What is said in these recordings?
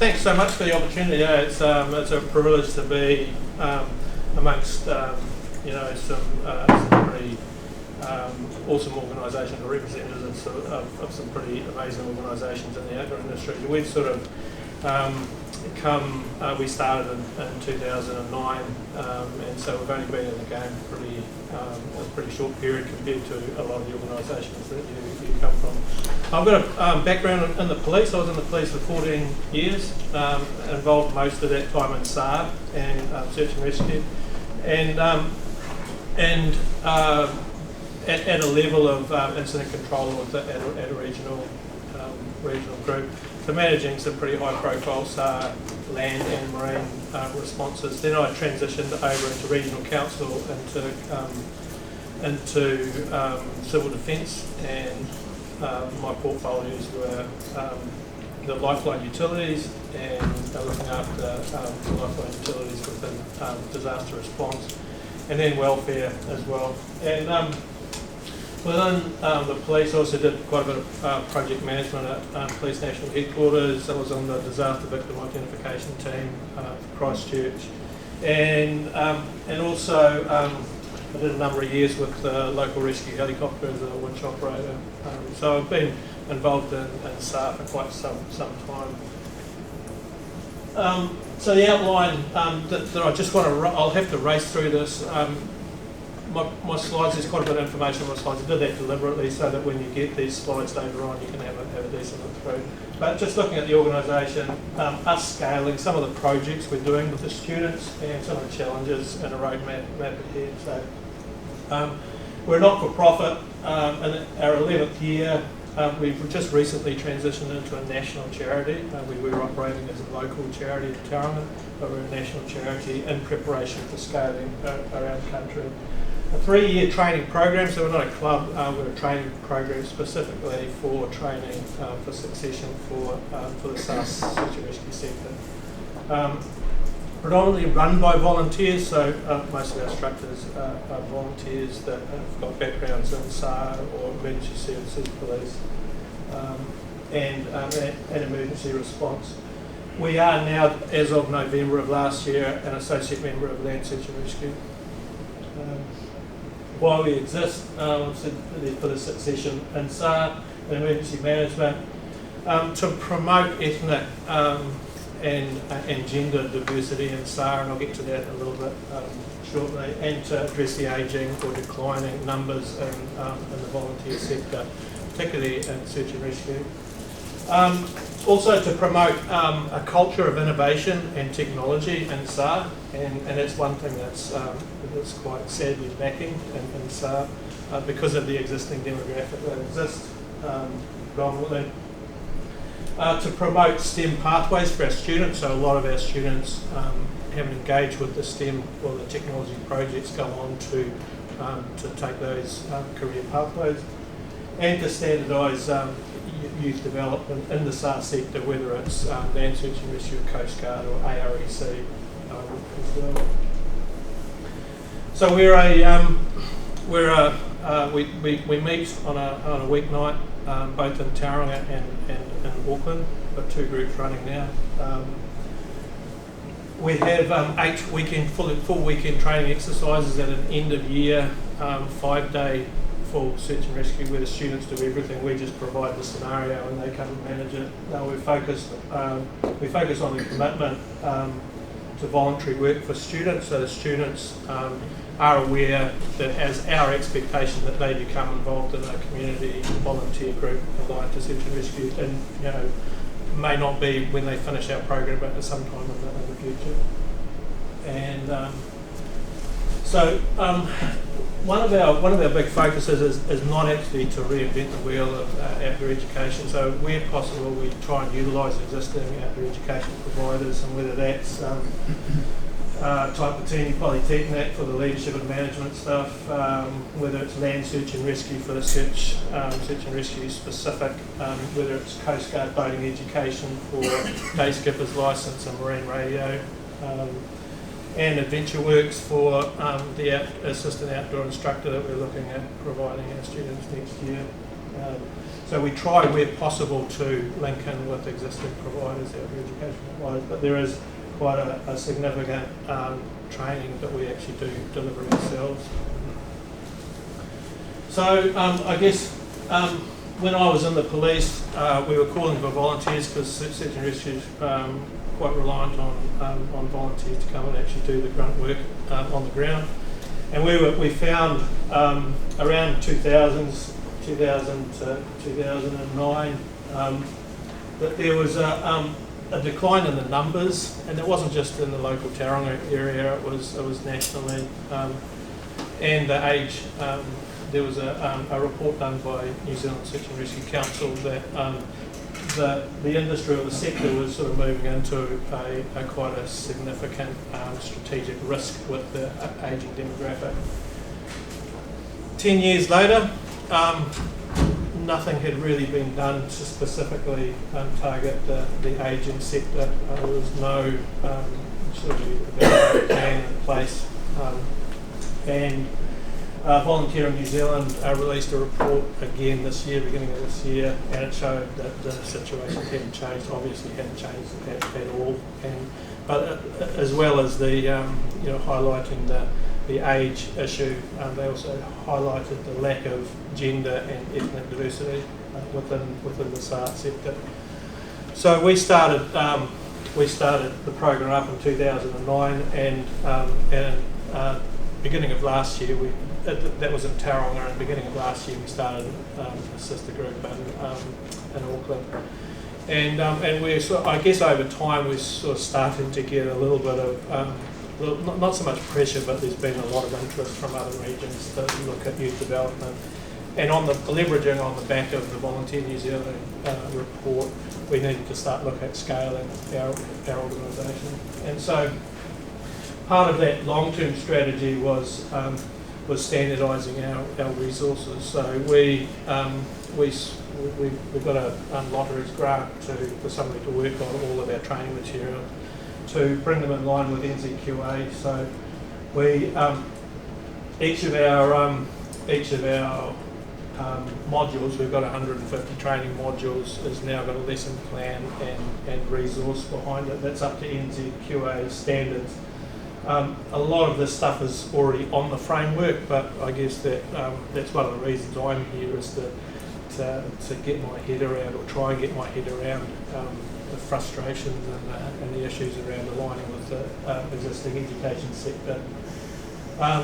thanks so much for the opportunity. Yeah, it's a privilege to be amongst some pretty awesome organisations, or representatives of some pretty amazing organisations in the outdoor industry. We've sort of we started in 2009, and so we've only been in the game a pretty short period compared to a lot of the organisations that you come from. I've got a background in the police. I was in the police for 14 years, involved most of that time in YSAR and search and rescue, and at a level of incident control at a regional group. So managing some pretty high-profile SAR land and marine responses. Then I transitioned over into regional council, into civil defence, and my portfolios were the lifeline utilities and looking after the lifeline utilities within disaster response, and then welfare as well. And within the police, I also did quite a bit of project management at Police National Headquarters. I was on the disaster victim identification team for Christchurch, and also I did a number of years with the local rescue helicopter as a winch operator. So I've been involved in SAR for quite some time. So the outline that I just want to, I'll have to race through this. My slides, there's quite a bit of information on my slides. I did that deliberately so that when you get these slides later on, you can have a decent look through. But just looking at the organisation, us scaling, some of the projects we're doing with the students, and some of the challenges and a roadmap ahead. So we're not-for-profit. In our 11th year, we've just recently transitioned into a national charity. We were operating as a local charity in Tauranga, but we're a national charity in preparation for scaling around the country. A 3-year training program, so we're not a club, we're a training program specifically for training for succession for the SAR search and rescue sector. Predominantly run by volunteers, so most of our instructors are volunteers that have got backgrounds in SAR or emergency services, police, and emergency response. We are now, as of November of last year, an associate member of Land Search and Rescue. While we exist for the succession in SAR and emergency management, to promote ethnic and gender diversity in SAR, and I'll get to that a little bit shortly, and to address the ageing or declining numbers in the volunteer sector, particularly in search and rescue. Also to promote a culture of innovation and technology in SAR, and it's one thing that's quite sadly lacking in SAR because of the existing demographic that exists predominantly. To promote STEM pathways for our students, so a lot of our students having engaged with the STEM or the technology projects go on to take those career pathways, and to standardise youth development in the SAR sector, whether it's Land Search and Rescue, Coast Guard or AREC as well. So we meet on a weeknight, both in Tauranga and in Auckland. We've got 2 groups running now. We have 8 full weekend training exercises at an end of year 5-day full search and rescue where the students do everything. We just provide the scenario and they come and manage it. We focus on the commitment to voluntary work for students, so the students are aware that as our expectation that they become involved in a community volunteer group aligned to search and rescue, and may not be when they finish our program, but at some time in the future. And so one of our big focuses is not actually to reinvent the wheel of outdoor education. So where possible, we try and utilise existing outdoor education providers, and whether that's Taipatini Polytechnic for the leadership and management stuff, whether it's Land Search and Rescue for the search and rescue specific, whether it's Coast Guard boating education for day skippers licence and marine radio, and Adventure Works for the assistant outdoor instructor that we're looking at providing our students next year. So we try where possible to link in with existing providers, outdoor education wise, but there is quite a significant training that we actually do deliver ourselves. So I guess when I was in the police, we were calling for volunteers because search and rescue is quite reliant on volunteers to come and actually do the grunt work on the ground. And we found around 2000 to 2009 that there was a decline in the numbers, and it wasn't just in the local Tauranga area, it was nationally. And the age, there was a report done by New Zealand Search and Rescue Council that the industry or the sector was sort of moving into a quite a significant strategic risk with the ageing demographic. 10 years later, nothing had really been done to specifically target the ageing sector. There was no sort of plan in place. And Volunteering New Zealand released a report again this year, beginning of this year, and it showed that the situation hadn't changed, obviously hadn't changed at all. But as well as the highlighting the age issue, they also highlighted the lack of gender and ethnic diversity within the SAR sector. So we started the program up in 2009, and beginning of last year that was in Tauranga, and beginning of last year we started a sister group in Auckland. And we're I guess over time we're sort of starting to get a little bit of, not so much pressure, but there's been a lot of interest from other regions to look at youth development. And leveraging on the back of the Volunteer New Zealand report, we needed to start looking at scaling our organisation. And so part of that long-term strategy was standardising our resources. So we got a lotteries grant for somebody to work on all of our training material to bring them in line with NZQA. So we each of our modules, we've got 150 training modules, has now got a lesson plan and resource behind it. That's up to NZQA standards. A lot of this stuff is already on the framework, but I guess that's one of the reasons I'm here, is to get my head around, or try and get my head around the frustrations and the issues around aligning with the existing education sector.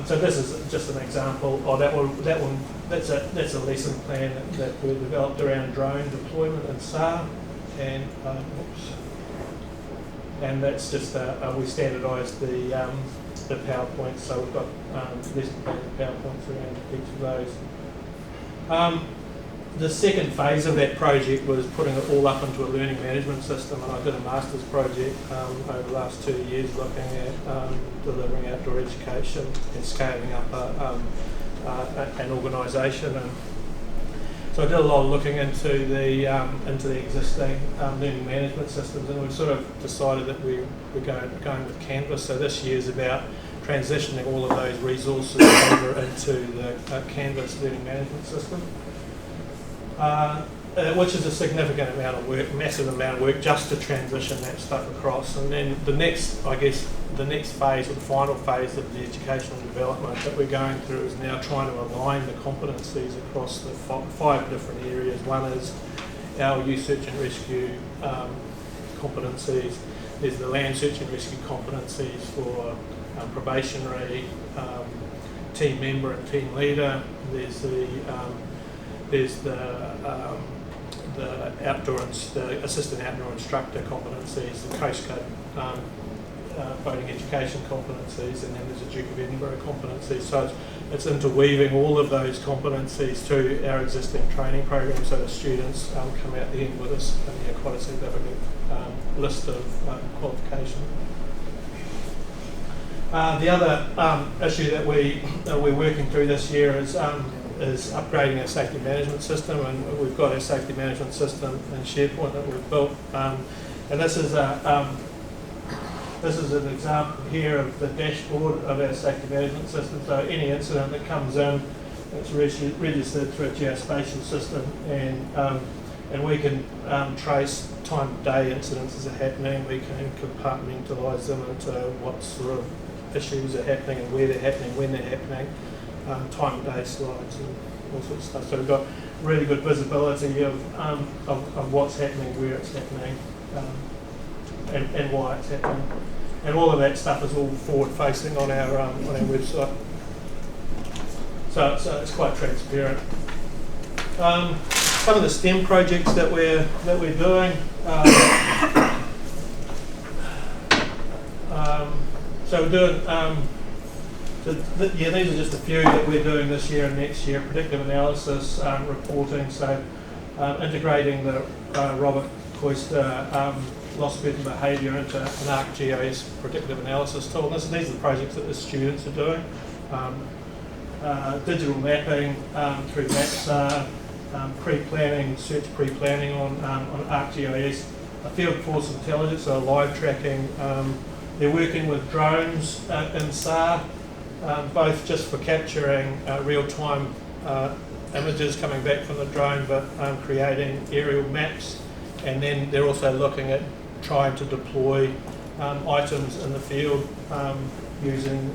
So this is just an example. That's a lesson plan that we developed around drone deployment in SAR, and that's just we standardised the PowerPoints, so we've got lesson plans and PowerPoints around each of those. The second phase of that project was putting it all up into a learning management system, and I did a master's project over the last 2 years looking at delivering outdoor education and scaling up an organisation. And so I did a lot of looking into the existing learning management systems, and we sort of decided that we're going with Canvas. So this year is about transitioning all of those resources over into the Canvas learning management system. Which is a significant amount of work, massive amount of work, just to transition that stuff across. And then the next phase, or the final phase of the educational development that we're going through, is now trying to align the competencies across the 5 different areas. One is our youth search and rescue competencies. There's the land search and rescue competencies for probationary, team member and team leader. There's the assistant outdoor instructor competencies, the Coast Guard boating education competencies, and then there's a Duke of Edinburgh competencies. So it's interweaving all of those competencies to our existing training program, so the students come out the end with us and quite a significant list of qualifications. The other issue that we're working through this year is upgrading our safety management system, and we've got our safety management system in SharePoint that we've built, and this is an example here of the dashboard of our safety management system. So any incident that comes in, it's registered through a geospatial system, and and we can trace time of day incidents that are happening. We can compartmentalise them into what sort of issues are happening and where they're happening, when they're happening, time of day slides and all sorts of stuff. So we've got really good visibility of what's happening, where it's happening, and why it's happening. And all of that stuff is all forward-facing on our website. So it's quite transparent. Some of the STEM projects that we're doing. So we're doing. These are just a few that we're doing this year and next year. Predictive analysis, reporting. So integrating the Robert Coister loss of behaviour into an ArcGIS predictive analysis tool. And these are the projects that the students are doing. Digital mapping through YSAR, pre-planning, search pre-planning on ArcGIS, a field force intelligence, so live tracking. They're working with drones in SAR, both just for capturing real-time images coming back from the drone, but creating aerial maps. And then they're also looking at trying to deploy items in the field using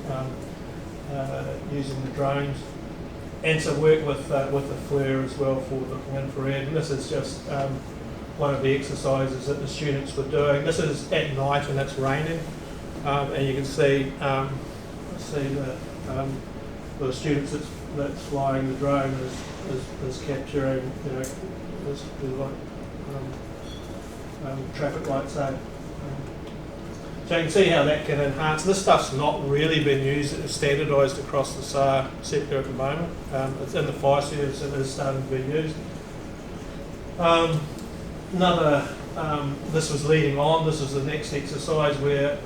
the drones, and to work with the FLIR as well for looking infrared. And this is just one of the exercises that the students were doing. This is at night and it's raining, and you can see the students that's flying the drone is capturing, there's like traffic lights out. So you can see how that can enhance. This stuff's not really been used, it's standardised across the SAR sector at the moment. It's in the fire service, it is starting to be used. This was leading on, this was the next exercise where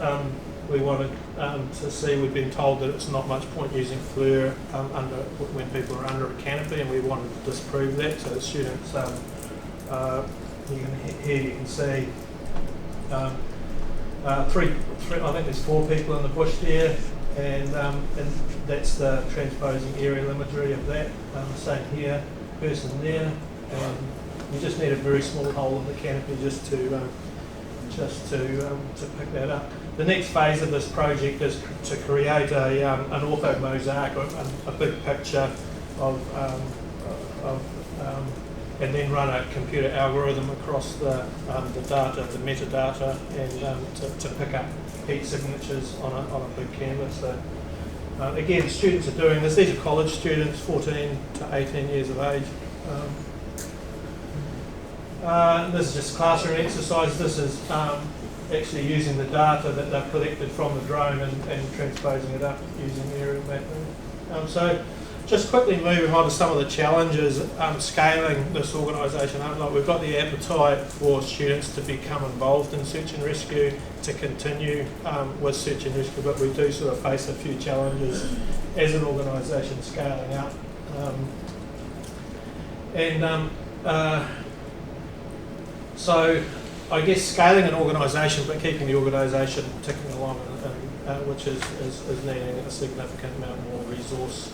we wanted to see, we've been told that it's not much point using FLIR when people are under a canopy, and we wanted to disprove that. So the students, here you can see three, I think there's 4 people in the bush there, and that's the transposing aerial imagery of that. Same here, person there, and you just need a very small hole in the canopy just to pick that up. The next phase of this project is to create an ortho mosaic, a big picture of and then run a computer algorithm across the data, the metadata, and to pick up heat signatures on a big canvas. So, again, students are doing this. These are college students, 14 to 18 years of age. This is just classroom exercise. This is actually using the data that they've collected from the drone and transposing it up using aerial mapping. So just quickly moving on to some of the challenges scaling this organisation up. Like, we've got the appetite for students to become involved in search and rescue, to continue with search and rescue, but we do sort of face a few challenges as an organisation scaling up. So I guess scaling an organisation but keeping the organisation ticking along, which is needing a significant amount more resource.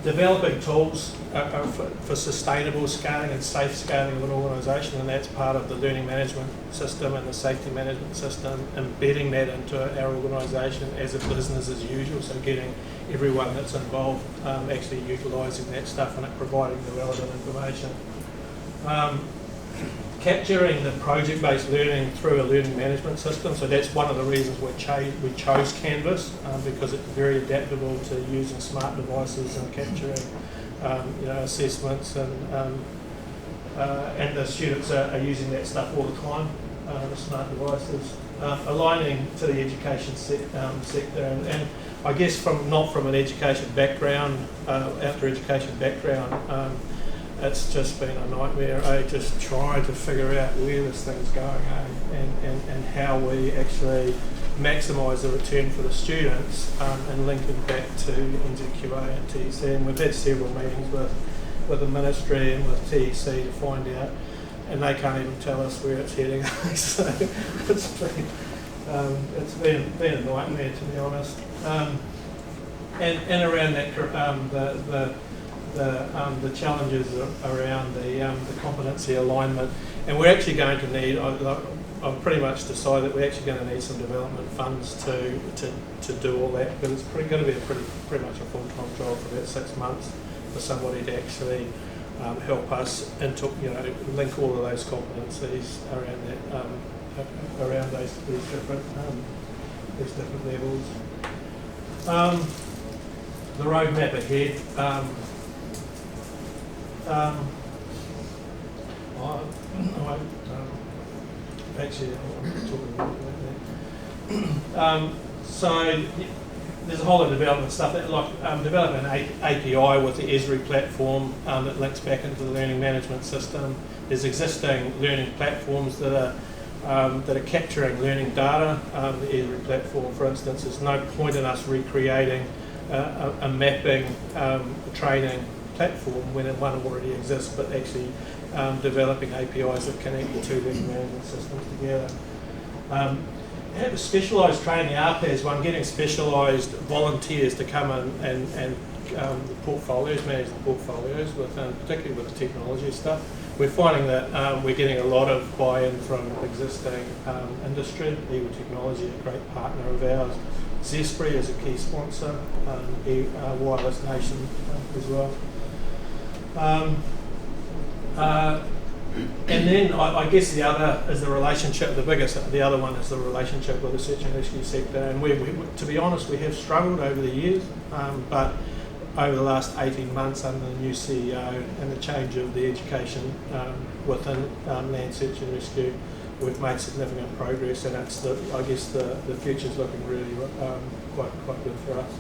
Developing tools for sustainable scaling and safe scaling of an organisation, and that's part of the learning management system and the safety management system, embedding that into our organisation as a business as usual, so getting everyone that's involved actually utilising that stuff and providing the relevant information. Capturing the project-based learning through a learning management system, so that's one of the reasons we chose Canvas, because it's very adaptable to using smart devices and capturing assessments, and the students are using that stuff all the time, the smart devices. Aligning to the education sector, and I guess not from an education background, after education background, it's just been a nightmare, just trying to figure out where this thing's going, and how we actually maximise the return for the students, and linking back to NZQA and TEC. And we've had several meetings with the ministry and with TEC to find out, and they can't even tell us where it's heading. So it's been a nightmare, to be honest. And around that, the challenges around the competency alignment, and we're actually going to need. I've pretty much decided that we're actually going to need some development funds to do all that, because it's going to be pretty much a full-time job for about 6 months for somebody to actually help us into, link all of those competencies around that, around these different levels. The roadmap ahead. Actually, I'm talking about that. So there's a whole lot of development stuff, like developing an API with the YSAR platform that links back into the learning management system. There's existing learning platforms that are capturing learning data. The YSAR platform, for instance, there's no point in us recreating a mapping training platform when one already exists, but actually developing APIs that connect the two learning management systems together. Have a specialised training, RPAS one, getting specialised volunteers to come in and the portfolios, manage the portfolios, particularly with the technology stuff. We're finding that we're getting a lot of buy-in from existing industry. Eagle Technology, a great partner of ours. Zespri is a key sponsor, Wireless Nation as well. And then I guess the other is the relationship. The other one is the relationship with the search and rescue sector. And we to be honest, we have struggled over the years, but over the last 18 months under the new CEO and the change of the education within land search and rescue, we've made significant progress, and I guess the future's looking really quite good for us.